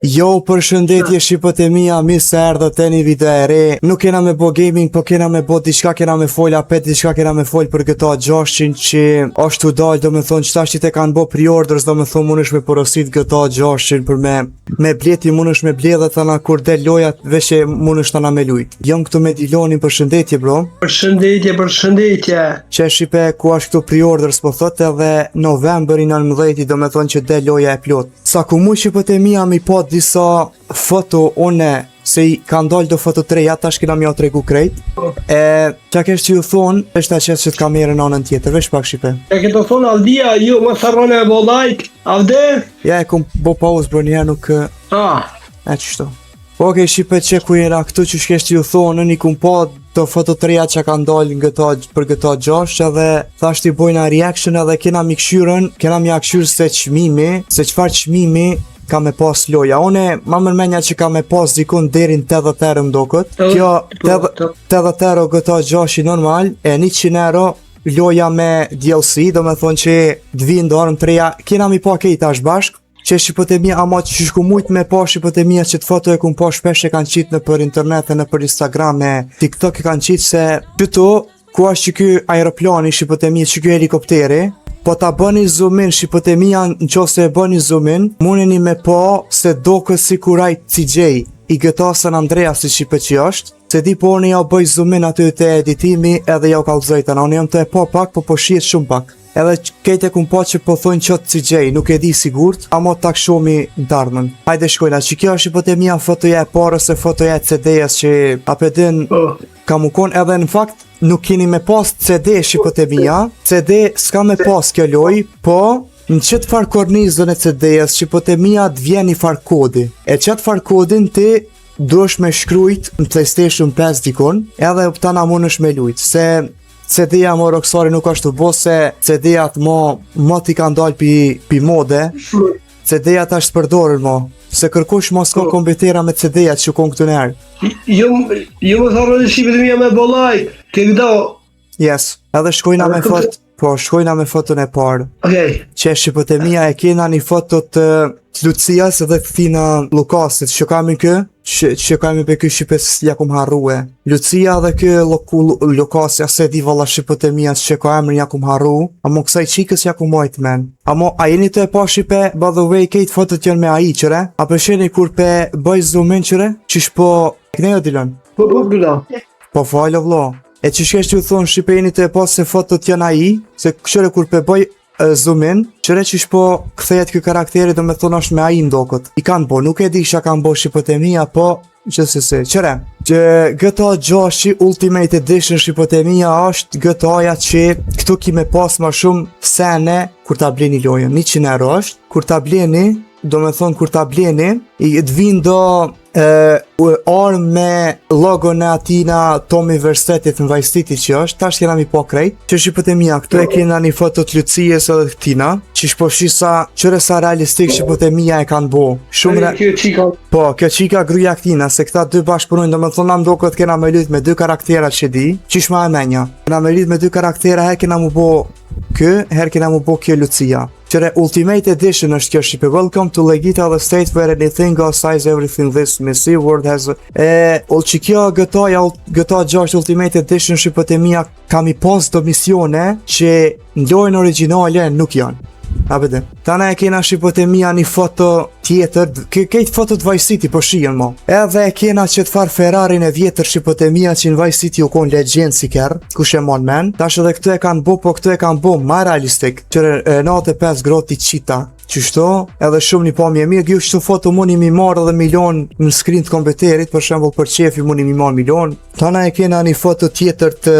Jo, përshëndetje shqipët e mia, mirë se erdhët te një video e re. Nuk kena me bo gaming, po kena me bo diçka, kena me fol apet, diçka kena me fol për këto 600 që është u dal, do me thonë qëta që te kanë bo pre-orders, do me thonë munësh me porosit këto 600 për me bleti, munësh me ble dhe tana kur del lojat, veç e munësh tana me lujt. Jom këtu me Dilonin, përshëndetje bro. Përshëndetje. Që shqipe ku është këtu pre-orders, po thot edhe novembri 19 do me thonë që del loja e plot. Sa ku mu shqipët e mia mi po disa foto une se i kanë dalë do foto të reja, tash kena mja tregu krejt. Qa kesh që ju thonë, është ta qesë që të kamerën anën tjetër, veç pak shqipe. E këto thonë Aldia, ju më sarrone e bo like, avde? Ja e kom bo pauz bro njerë nuk... E qështu. Okej shqipe që ku jena këtu që shkesh që ju thonë, një kum po do foto të reja që kanë dalë për këto 6 edhe thasht i bojna reaction edhe kena mi këshyrën, kena mi akëshyrë se qëfar qmimi ka me pas loja. One ma mërmenja që ka me pas dikun derin 80 euro mdokët. Kjo 80 euro këto 6 normal e 100 euro loja me DLC, do me thonë që dvi ndarëm të reja, kena mi pa kejta është bashk, që shqipët e mija ama që shku mujt me pa shqipët e mija që të foto e kun pa shpesh e kanë qitë në për internet e në për Instagram e TikTok e kanë qitë se këtu ku është që ky aeroplani shqipët e mija që ky helikopteri po ta bëni zoom in shqipët e mija në qose e bëni zoom in muneni me pa se do kësi kurajt CJ i gëta San Andreas si shqipët që është se di po unë ja bëj zoom in aty të editimi edhe ja u kalzojta në unë jam të e po shiet shumë pak. Edhe kejt e kum po që po thonë qëtë CJ, nuk e di sigurt, amo tak shomi dardhën. Hajde shkojna, që kjo është i po të mija fotoja e parë se fotoja e CD-jes që apedin ka mu kon edhe në fakt nuk kini me pas CD që po të mija, CD s'ka me pas kjo loj, po në qëtë far kornizën e CD-jes që po të mija të vjen i far kodi. E qëtë far kodin ti duesh me shkrujt në PlayStation 5 dikon, edhe tana mund është me lujt, se CD-ja më Rocksari nuk është të bo se CD-jat më t'i kanë dalë pi mode, CD-ja ta është përdorën mo, se kërkush mos ka kombitera me CD-jat që konë këtë nërë. Jo më tharë në shqipet e mija me bolaj, ke këdo? Yes, edhe shkojna me foton e parë. Që shqipet e mija e kena një foto të Lucias edhe të thina Lukasit, që kamin kë? Që kamin për kë shqipes ja kum harrue. Lucia dhe kë Lukasja se di valla shqipet e mija që ka emrin ja kum harru, amo kësaj qikës ja kum majt men. Amo a jeni të e pa shqipe, by the way, kejt fotot janë me AI qëre? A përsheni kur pe bëj zoom in qëre? Qish po... Kënejo Dilon? Po falë vlo. E që shkesh që ju thonë shqipe jeni të e pa se fotot janë AI, se qëre kur pe bëj zoom in, qëre qish po këthejet kë karakteri dhe me thonë është me AI ndokët. I kanë bo, nuk e di që kanë bo shqipët e mija, po qësëse, qëre. Që GTA 6 Ultimate Edition shqipët e mija është GTA-ja që këtu ki me pas ma shumë sene kur ta bleni lojën. 100 euro është, kur ta bleni, do me thonë kur ta bleni, i të vinë do armë me logon e atina Tommy Versetit në Vice City që është, tash kena mi po krejt, që shqipët e mija, këtu e kena një foto të Lucies edhe të këtina, që shposhisa qëre sa realistik shqipët e mija e kanë bo. Po, kjo qika gruja këtina, se këta dy bashkëpunojnë, do me thonë nam do këtë kena me lyt me dy karaktera që di, qish ma e menja. Kena me lyt me dy karaktera, her kena mu bo her kena mu bo kjo Lucia. Qëre Ultimate Edition është kjo shqipe. Welcome to Legita, the state where anything goes, size everything this messy world has... që kjo GTA 6 Ultimate Edition shqipët e mija kam i pas do misione që në lojën originale nuk janë. Abede. Tana e kena shqipët e mija një foto tjetër, kejt foto të Vice City po shijen mo. Edhe e kena qëtë farë Ferrarin e vjetër shqipët e mija që në Vice City u konë legend si kërë, kush e mon men. Tash edhe këtu e kanë bo, po këtu e kanë bo ma realistik, qërë 95 groti qita. Qështo, edhe shumë një pamje mirë, kjo qështu foto muni mi marrë edhe milion në screen të komputerit, për shembull për qefi muni mi marrë milion. Tana e kena një foto tjetër të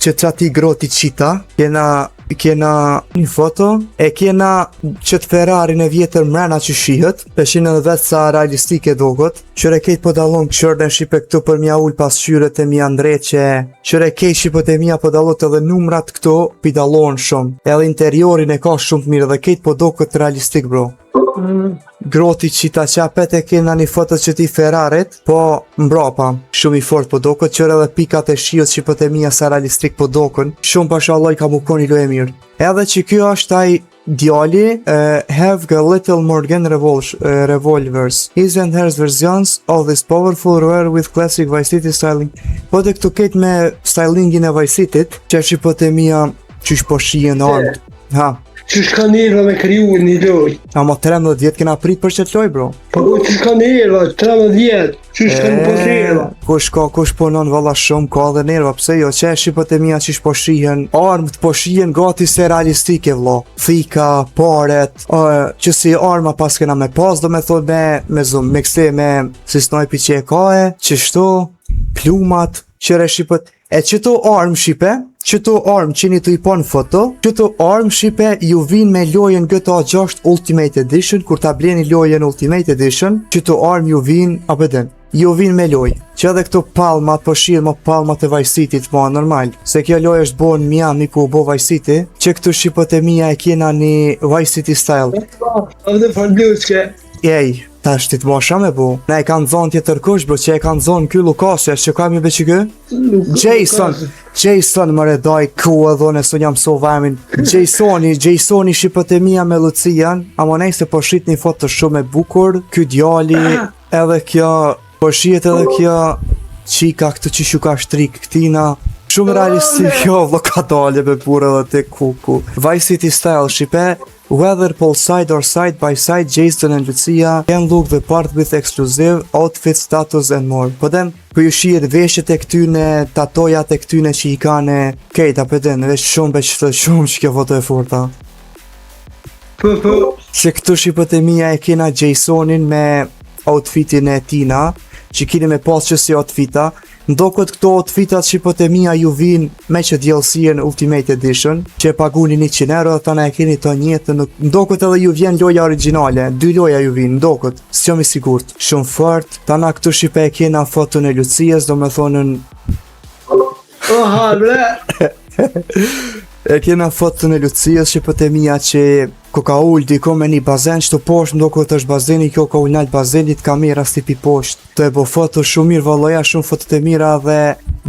që qati groti qita, kena një foto, e kena qëtë Ferrarin e vjetër mrena që shihet, peshin edhe vetë sa realistike dogot, qëre kejt po dalon këshërën shipe këtu për mja ull pas qyret e mja ndreqe, qëre kejt shipët e mja po dalot edhe numrat këtu pi dalon shumë, edhe interiorin e ka shumë të mirë dhe kejt po do këtë realistik bro. Groti qita që apet e kena një foto që ti Ferrarit, po mbrapa, shumë i fort po dokën, qërë edhe pikat e shiot shqipët e mija sa realistik po dokën, shumë pasha Allah i ka mukon i lo e mirë. Edhe që kjo është djali have a little Morgan revolvers. His and hers versions of this powerful rare with classic Vice City styling. Po dhe këtu ketë me stylingin e Vice Cityt, që është hipotemia qysh po shihen armët. Ha. Qysh ka nerva me kriju një loj? Ama 13 vjet kena prit për qëtë loj, bro. Po qysh ka nerva, 13 vjet? Qysh ka në nerva? Kush punon valla shumë, ka dhe nerva, pse jo, që është hipotemia qysh po shihen, armët po shihen gati se realistike, vlla. Thika, paret, që si arma pas kena me pas, do me thot me këse me si snajpi që e ka qështu, plumat, qëre shqipët, e qëto armë shqipe, qëto armë që një të i po në foto, qëto armë shqipe ju vinë me lojën GTA 6 Ultimate Edition, kur ta bleni lojën Ultimate Edition, qëto armë ju vinë, apëden, ju vinë me lojë. Që edhe këto palmat, po shirë më palmat e Vice City të normal, se kjo lojë është bo në Miami ku bo Vice City, që këtu hipotemia e kjena një Vice City style. Avde farduske. Ej, ta është të mosha me bu. Ne e kanë zonë tjetër kush, bro, që e kanë zonë kjo Lukasja, që kam një beqë kë? Jason më redaj ku e dhone, së njëm so vamin. Jasoni hipotemia me Lucian, ama nej se po shrit një foto shumë e bukur, kjo djali, edhe kjo, po shrit edhe kjo, qika këtë që shu ka shtrik këtina, shumë realistik kjo, vlo ka dalje me pure dhe te kuku. Vice City style shqipe, whether poolside or side by side, Jason and Lucia can look the part with exclusive outfit, status and more. Po dem, po ju shihet veshjet e këtyne, tatojat e këtyne që i kanë kejta, po dem, vesh shumë që kjo foto e forta. Që këtu hipotemia e kena Jasonin me outfitin e Tina, që kini me pas që si outfita, ndokët këto outfitat hipotemia ju vinë me që DLC-en Ultimate Edition, që e paguni 100 euro, ta na e keni të njëtë, ndokët edhe ju vjen loja originale, 2 loja ju vinë, ndokët, së qëmi sigurt, shumë fort, ta na këtu shipe e kena foton e Lucias, do me thonën... Oha, bre! E kena foton e Lucias, hipotemia që ko ka ullë diko me një bazen që të poshtë, ndoko të është bazeni, kjo ka ullë nalë bazenit, kamera stipi poshtë. Të e bo foto shumë mirë valoja, shumë fotot e mira dhe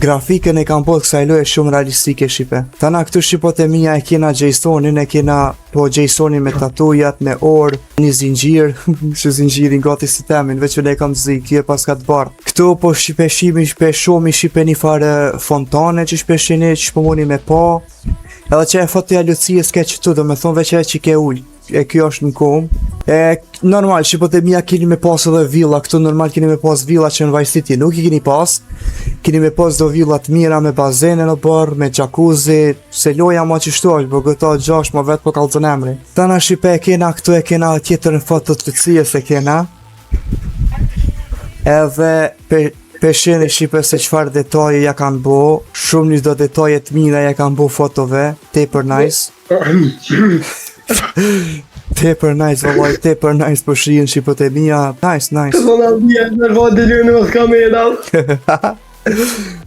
grafikën e kam bot kësa i loje shumë realistike shqipe. Tana këtu hipotemia e kena Jasonin, e kena po Jasonin me tatujat, me orë, një zingjir, që zingjirin gati si temin, veç ne kam zi, kje pas ka të bardh. Këtu po shqipe shimi, shpe shumë, shqipe një farë fontane që shpe shini, që shpëmoni me pa. Edhe që e fotoja Lucias ke që tu, do me thonë veç e që ke ullë, e kjo është në kom. Normal, hipotemia kini me pas edhe villa, këtu normal kini me pas villa që në Vice City nuk i kini pas. Kini me pas do villat mira me bazene në bërë, me jacuzzi, se loja ma që shtu është, për GTA 6 ma vetë për kalëzën emri. Tana shqipe e kena këtu, e kena tjetër në fotot Lucias e kena. Edhe Pesheni shqipe se qfar detaje ja kanë bo, shumë një do detaje të mira ja kanë bo fotove, taper nice. Taper nice, vallaj, taper nice për shien hipotemia, nice. Të vona dhja, nërva dhe lënë më s'ka me edal.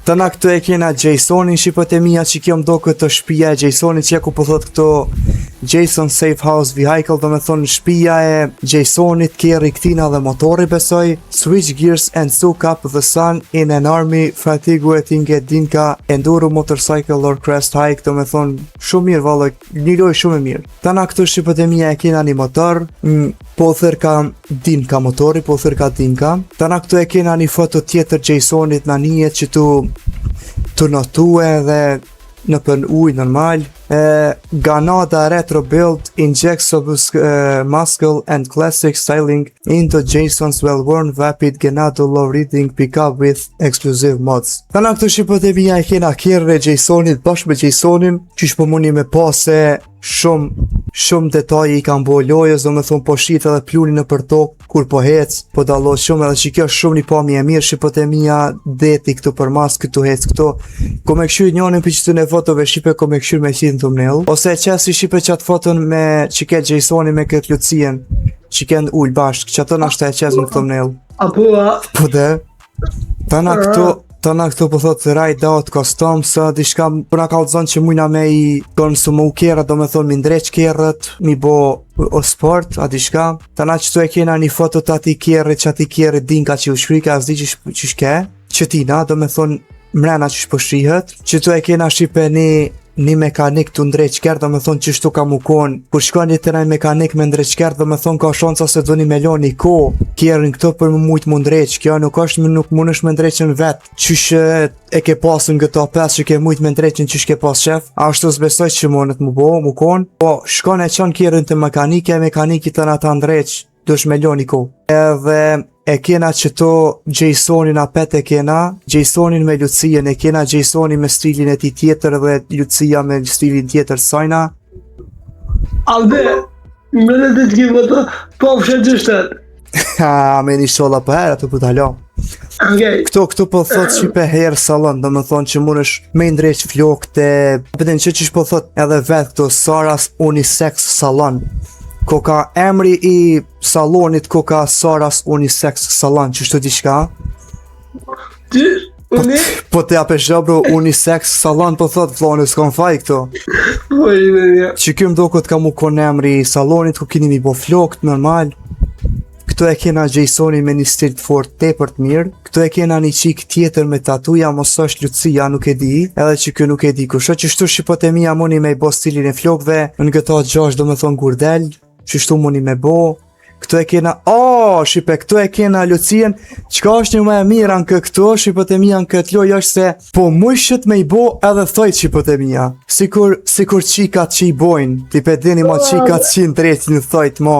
Tëna këtu e kena Jasonin hipotemia që kjo mdo këtë shpia e Jasonit që ku po thot këto Jason Safe House Vehicle, do me thonë shpia e Jasonit, kerri këtina dhe motori besoj, switch gears and soak up the sun in an army fatigue tinge dinka enduro motorcycle or crest hike, do me thonë shumë mirë vallë, një loj shumë mirë. Tëna këtu hipotemia e kena një motor, po thër ka dinka motori, po thër ka dinka. Tëna këtu e kena një foto tjetër Jasonit në njët që tu notue dhe në për uj normal. Ganada retro build injects muscle and classic styling into Jason's well-worn vapid Ganado low reading pickup with exclusive mods. Tana këtu hipotemia e kena kjerre Jasonit bashkë me Jasonin, që shpëmuni me pase shumë detaje i kanë bo lojës, do me thonë po shqit edhe plunin në për tokë, kur po hec, po dalot shumë edhe që kjo shumë një pami e mirë, hipotemia deti këtu për mas, këtu hec këtu. Ko me këshyr njënin për qëtu në fotove shqipe, ko me këshyr me qitë në thumbnail. Ose qesi shqipe qatë foton me që ke Jasoni me këtë Lucien, që ke në ullë bashkë, që ato në ashtë e qes në thumbnail. Po dhe, Tana këtu po thotë ride out custom, sa dishka përna ka zonë që mujna me i konsumu kerët, do me thonë mi ndreq kerët, mi bo o sport, a dishka. Tana që tu e kena një foto të ati kerët, që ati kerët dinka që u shkrika, a zdi që shke, që tina, do me thonë mrena që shpëshrihet, që tu e kena shqipe një një mekanik të ndrej qkerë, dhe me thonë që shtu ka mu konë, kur shkon një të nëj mekanik me ndrej qkerë, dhe me thonë ka shanca se do një milion një ko, kjerën këto për më mujtë më ndrejq, kjo nuk është nuk mund është me ndrejqën vetë, qysh e ke pasën këto 5 që ke mujtë me ndrejqën qysh ke pas shef, ashtu s'besoj që mundet mu konë, po shkon e qënë kjerën të mekaniki të nga ta ndrejq, dush milion një ko, edhe e kena që to Jasonin apet e kena, Jasonin me Lucien, e kena Jasonin me stilin e ti tjetër dhe Lucia me stilin tjetër sajna. Albe, me dhe të t'kimë të po fshet gjështet. Ha, me një shola për herë, ato për t'alo. Okay. Këto po thot që pe herë salon, do me thonë që mund është me ndreq flokte, pëtën që po thot edhe vetë këto Saras Unisex Salon. Ko ka emri i salonit, ko ka Saras Unisex Salon, që shtu diqka? Po të jape shabro Unisex Salon, po thot vlonë, s'kon faj këto. Që kjo mdo këtë ka mu kon emri i salonit, ku kini mi bo flokt, normal. Këto e kena Jasoni me një stil të fort tepër të mirë. Këto e kena një qik tjetër me tatuja, mos është Lucia, nuk e di. Edhe që kjo nuk e di kusho, që shtu shqipotemi muni me i bo stilin e flokve, në këto 6 do me thonë gurdel, që shtu muni me bo. Këto e kena, shipe, këto e kena Lucien, qka është një me e mira në këto, shqipotemia në këtë loj është se, po mujshët me i bo edhe thojt shqipotemia. Sikur qikat që i bojnë, ti pe dini ma qikat që i në drejt një thojt ma.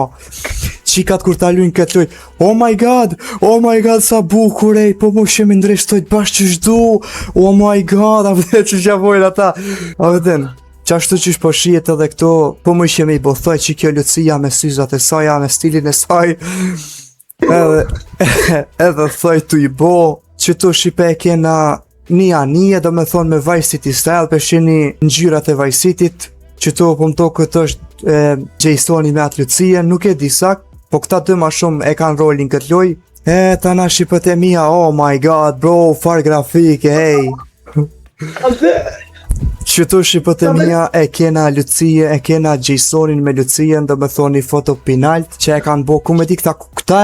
Qikat kur ta lujnë këtë loj, oh my god, sa bukur ej, po mu shemi ndresht thojt bashkë që shdu, oh my god, a vëdhe që shavojnë ata, a vëdhen. Qashtu që shpo shijet edhe këto, po më ishe me i bothoj që kjo Lucia me syzat e saja, me stilin e saj, edhe thoj të i bo, që tu shipe e kena një, do me thonë me Vice City style, për shini në gjyrat e Vice City, që tu po më to këtë është Jasoni me atë Lucia, nuk e disak, po këta të ma shumë e kanë rolin këtë loj, ta na shipët e mija, oh my god, bro, far grafike, hey. Qëtu shqipotemia e kena Lucia, e kena Jasonin me Lucien, do me thoni foto pinalt, që e kanë bo, ku me di këta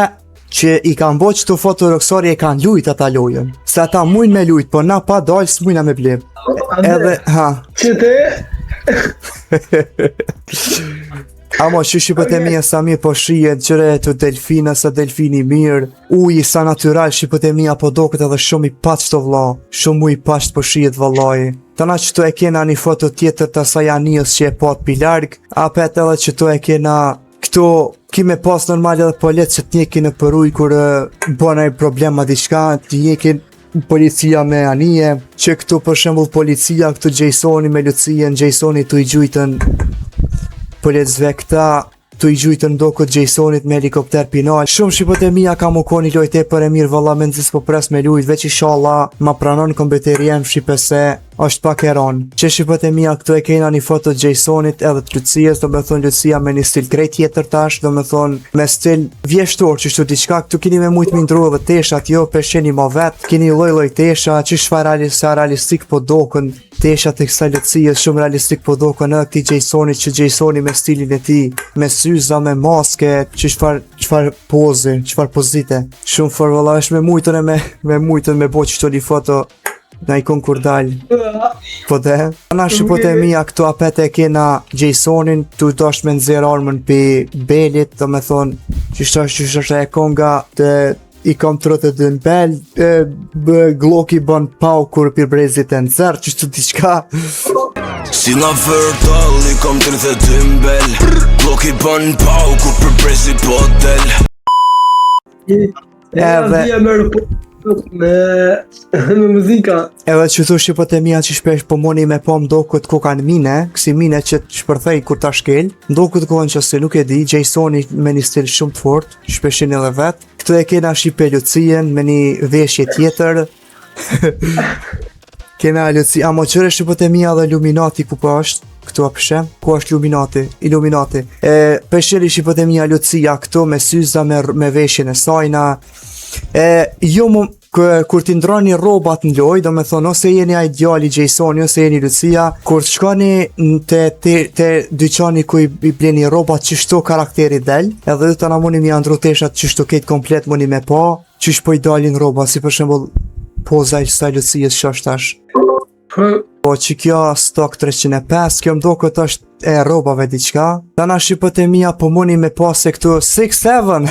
që i kanë bo qëtu foto roksori e kanë lujt ata lojën. Se ata mujnë me lujt, po na pa dojnë s'mujna me blim. Edhe, ha. Qëte? Amo që shqipotemia sa mirë po shijet, gjëre të delfina sa delfini mirë, uji sa natural shqipotemia po do këtë edhe shumë i paqt të vla, shumë i paqt po shijet vëllaj. Tana që të e kena një foto tjetër të Sajanijës që e pat pilarg, apet edhe që të e kena këto, kime pas normal edhe polet që t'njekin në përuj kur bëna i problema diçka, t'njekin policia me anije, që këtu për shembull policia, këtu Jasoni me Lucien, Jasoni të i gjujtën policëve këta, të i gjujtën do këtë Jasonit me helikopter pinal. Shumë shqipotemia ka mu koni lojt e për e mirë valla me nëzis po pres me lujt, veç i shala ma pranon kompeteri jem shqipese, është pak e ronë. Që shqipotemia këtu e kena një foto Jasonit edhe të Lucias, do me thonë Lucia me një stil krejt tjetër tash, do me thonë me stil vjeshtor që shtu diçka, këtu kini me mujtë mindru edhe teshat, jo përsheni ma vetë, kini loj tesha, që shfa realistik po dokën, teshat e kësa Lucias shumë realistik po dokën edhe këti Jasonit, që Jasoni me stilin e ti, me syza, me maske, që qfar pozi, qfar pozite. Shumë fër valla, është me mujtën me bo që shtu një foto, na i kon kur dal. Po dhe ana shqipotemia këtu apet e kena Jasonin, tu dosh me nxjerr armën pi belit, do me thonë që është e konga të i kam 32 në bel, Glocki bën pau kur pi brezit e nxerr, që shtu diçka. Si nga vërtall i kam 32 në bel, Glocki bën pau kur pi brezit po del. Me muzika. Edhe që thu shqipotemia që shpesh po moni me po mdo këtë kokan mine, kësi mine që të shpërthej kur ta shkel, mdo këtë kokan që se nuk e di, Jasoni me një stil shumë të fort, shpeshin edhe vetë, këtu e kena shqipe Lucien me një veshje tjetër, kena Lucien, amo qëre shqipotemia dhe Illuminati ku po është, këtu apëshem, ku është Illuminati, pesheri shqipotemia Lucia këtu me syza me veshjen e sajna, jo mu, kur t'i ndroni robat në loj, do me thonë, ose jeni a ideali Jasoni, ose jeni Lucia, kur të shkoni të dyqani ku i bleni robat që shto karakteri del, edhe dhe të na muni mi andru teshat që shto ketë komplet muni me pa, që shpo i dalin robat, si për shembull poza i kësaj Lucias që është tash. Po që kjo stok 305, kjo mdo këtë është e robave diqka. Tana shqipët e mija po muni me pase këtu 6-7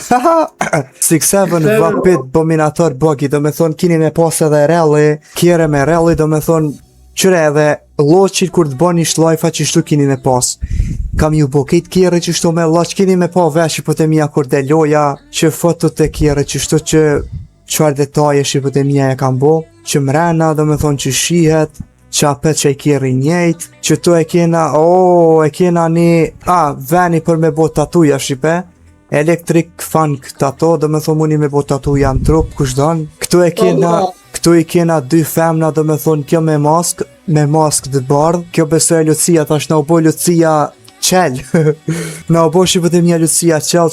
6-7 vapit dominator bogi, do me thonë kini me pase dhe rally, kjere me rally, do me thonë qëre edhe loqit kur të bani shlajfa që shtu kini me pas. Kam ju bokit kjere që shtu me loq kini me pa vesh shqipët e mija kur de loja, që fotot e kjere që shtu që qëfar detaje shqipët e mija e kam bo, që mrena do me thonë që shihet, që apet që e kjeri njejt, që tu e kena, e kena një, veni për me bo tatuja shqipe, electric funk tato, do me thonë muni me bo tatuja në trup, kushton, këtu i kena 2 femna, do me thonë kjo me mask të bardh, kjo besoj e Lucia, thash na u bo Lucia qel, na u bo shqipët e mija Lucia qel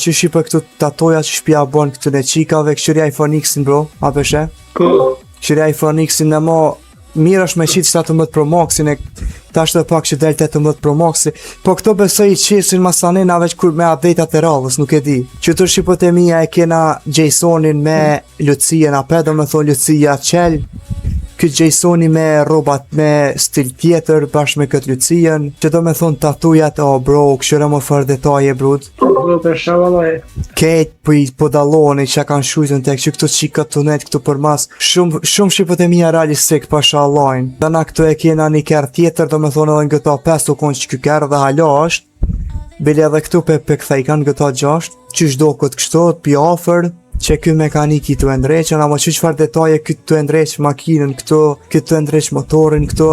që shqipe këtu tatoja që shpja bon këtu në qikave, këshyri iPhone X-in bro, a peshe? Këshyri iPhone X-in në mo, mirë është me qitë 17 Pro Max-in e tash të pak që del 18 Pro Max-i, po këto besoj i qesin masanina veç kur me update-at e radhës, nuk e di. Që të shqipët e mija e kena Jasonin me Lucia në apet, do me thonë Lucia qel, këtë Jasoni me robat me stil tjetër bashkë me këtë Lucian, që do me thonë tatujat, bro, këshyre më fërë detaje brud. Kejt po daloni që kanë shujtën tek që këtu qikët të net këtu për mas, shumë shqipët e mija realistik pasha Allahjnë. Dana këtu e kena një kërë tjetër, do me thonë edhe në këta 5 u konë që kjo kërë dhe hala është, bile edhe këtu pe këthejkan këta 6, që shdo këtë kështot, pi afer, që ky mekanik i të ndreqen, ama që qëfar detaje këtë të ndreq makinën këto, këtë të ndreq motorin këto,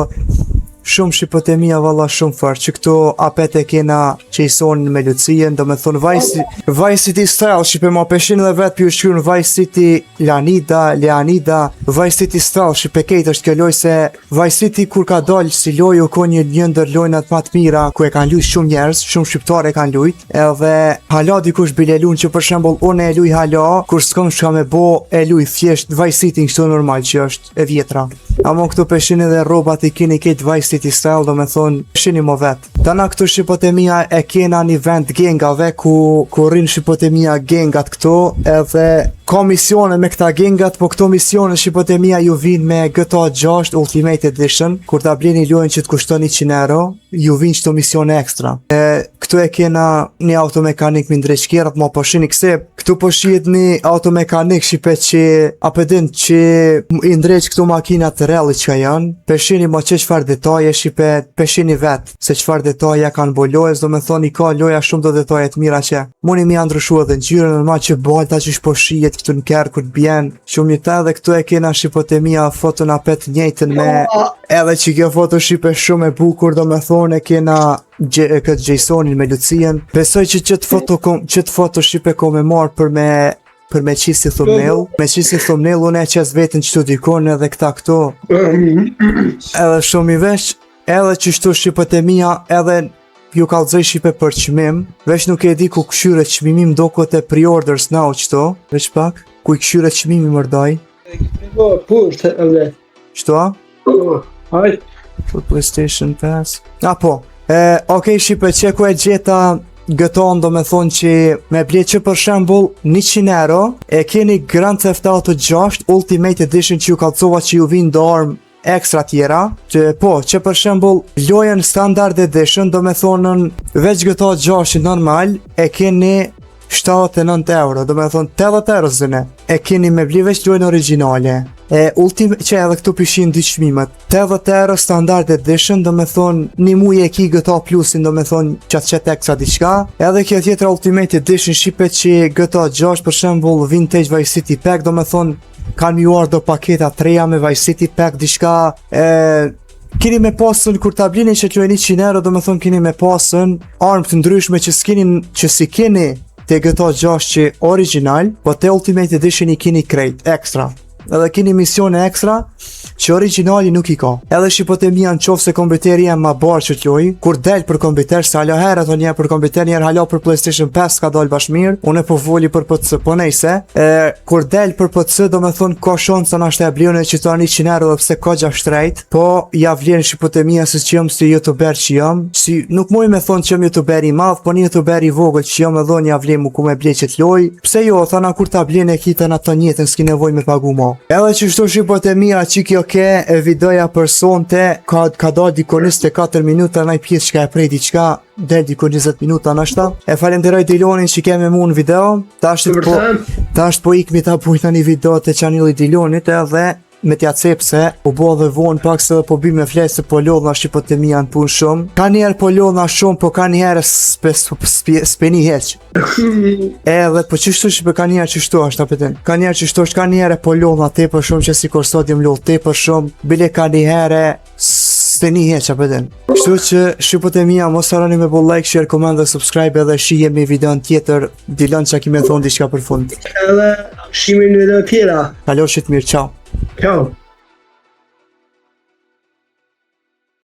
shumë shqipët e mija valla shumë fërë, që këto apet e kena Jasonin me Lucien, do me thonë Vice City Style, shqipe ma peshin dhe vetë pjo shkyrën Vice City Leanida, Vice City Style, shqipe kejtë është kjo loj se Vice City kur ka dollë si loj u ko një ndër lojnat ma të mira, ku e kanë lujt shumë njerës, shumë shqiptare e kanë lujt, edhe hala dikush bile lujnë që për shembull unë e luj hala, kur s'kom shka me bo e luj thjesht Vice City në kështu normal që është e vjetra. Amo këtu peshin edhe robat i kini kejtë Vice City Style, do me thonë shini mo vetë. Tana këtu shqipët e mija e kena një vend gengave ku rinë shqipët e mija gengat këtu, edhe ka misione me këta gengat, po këto misione shqipët e mija ju vinë me GTA 6 Ultimate Edition, kur ta bleni lojnë që të kushton 100 euro, ju vinë qëto misione ekstra. Këtu e kena një automekanik me ndreqkerat, ma po shini këse, këtu po shihet një automekanik shqipet që apedin që i ndreq këtu makinat të rally që ka janë, peshini ma që qëfar detaje shqipet, peshini vetë, se qëfar detaje kanë bo lojës, do me thonë i ka loja shumë do detajet mira që muni mi andrëshu edhe në gjyrën, normal që balta që shpo shihet këtu në kërë kur t'bjen, shumë një ta dhe këtu e kena shqipët e mija foton apet njëjtën me, edhe që kjo foto shqipe shumë e bukur, do me thonë e kena këtë Jasonin me Lucien, besoj që qëtë foto shqipe ko me marë për me qisi thumbnail, unë e qes vetën që të dikon edhe këta këto, edhe shumë i vesh, edhe që shtu shqipët e mija, edhe ju kalzoj shqipe për qmim, vesh nuk e di ku këshyre qmimim do këtë e pre-orders now qëto, veç pak, ku i këshyre qmimi mërdoj. Qëto a? For PlayStation Pass. Okej shqipe që ku e gjeta gëton do me thonë që me ble që për shembull 100 euro e keni Grand Theft Auto 6 Ultimate Edition që ju kalcova që ju vinë do armë ekstra tjera, që për shembull lojën Standard Edition do me thonën veç GTA 6 normal e keni 79 euro, do me thonë 80 euro zëne, e keni me bli veç lojën originale, që edhe këtu pishin 2 qmimet, 80 euro Standard Edition, do me thonë një muj e ki GTA Plusin, do me thonë qëtë ekstra diqka, edhe kjo tjetra Ultimate Edition shipe që GTA 6 për shembull Vintage Vice City Pack, do me thonë kanë mjuar do paketa 3 me Vice City Pack diqka, kini me pasën, kur ta blini që t'lojnë 100 euro, do me thonë kini me pasën armë të ndryshme që si kini te GTA 6 që original, po te Ultimate Edition i kini krejt, ekstra. Edhe kini misione ekstra që originali nuk i ka. Edhe shqipët e mija në qofë se kompiteri e ma barë që t'loj, kur del për kompiter, se halo herë ato njerë për kompiter, njerë halo për PlayStation 5 ka dal bashmir, unë e po voli për PC, po nejse, kur del për PC do me thonë ka shonë sa nashtë e blione që ta 100 euro dhe pse ka gja shtrejt, po ja vlenë shqipët e mija se që jëmë si youtuber që jëmë, nuk muj me thonë që jëmë youtuber i madh, po një youtuber i vogël që jëmë edhe një vlenë mu ku me ble që t'loj, pse jo, thana kur ta blenë e kita në ato njëtën s'ki nevoj me pagu ma. Edhe që shtu shqipot e mija që kjo ke e videoja për sonte ka do diko 24 minuta naj pjesë që ka e prej diqka del diko 20 minuta nashta. E falenderoj Dilonin që keme mu në video. Ta është po ikmi ta pujta një video të chanili Dilonit edhe me t'ja cep se u bo dhe vonë pak se po bi me flet se po lodhna shqipot e mija në punë shumë. Ka njerë po lodhna shumë, po ka njerë s'peni heq. Edhe po qështu shqipe ka njerë qështu është apetin. Ka njerë qështu është, ka njerë po lodhna te për shumë që si kur sot jem lodh te për shumë. Bile ka njerë s'peni heq apetin. Kështu që shqipot e mija mos harani me bo like, share, comment dhe subscribe edhe shihemi videon tjetër. Dilon që ki me thonë diçka për fund. Edhe shimin video tjera. Kaloshit mirë, ciao. Ciao.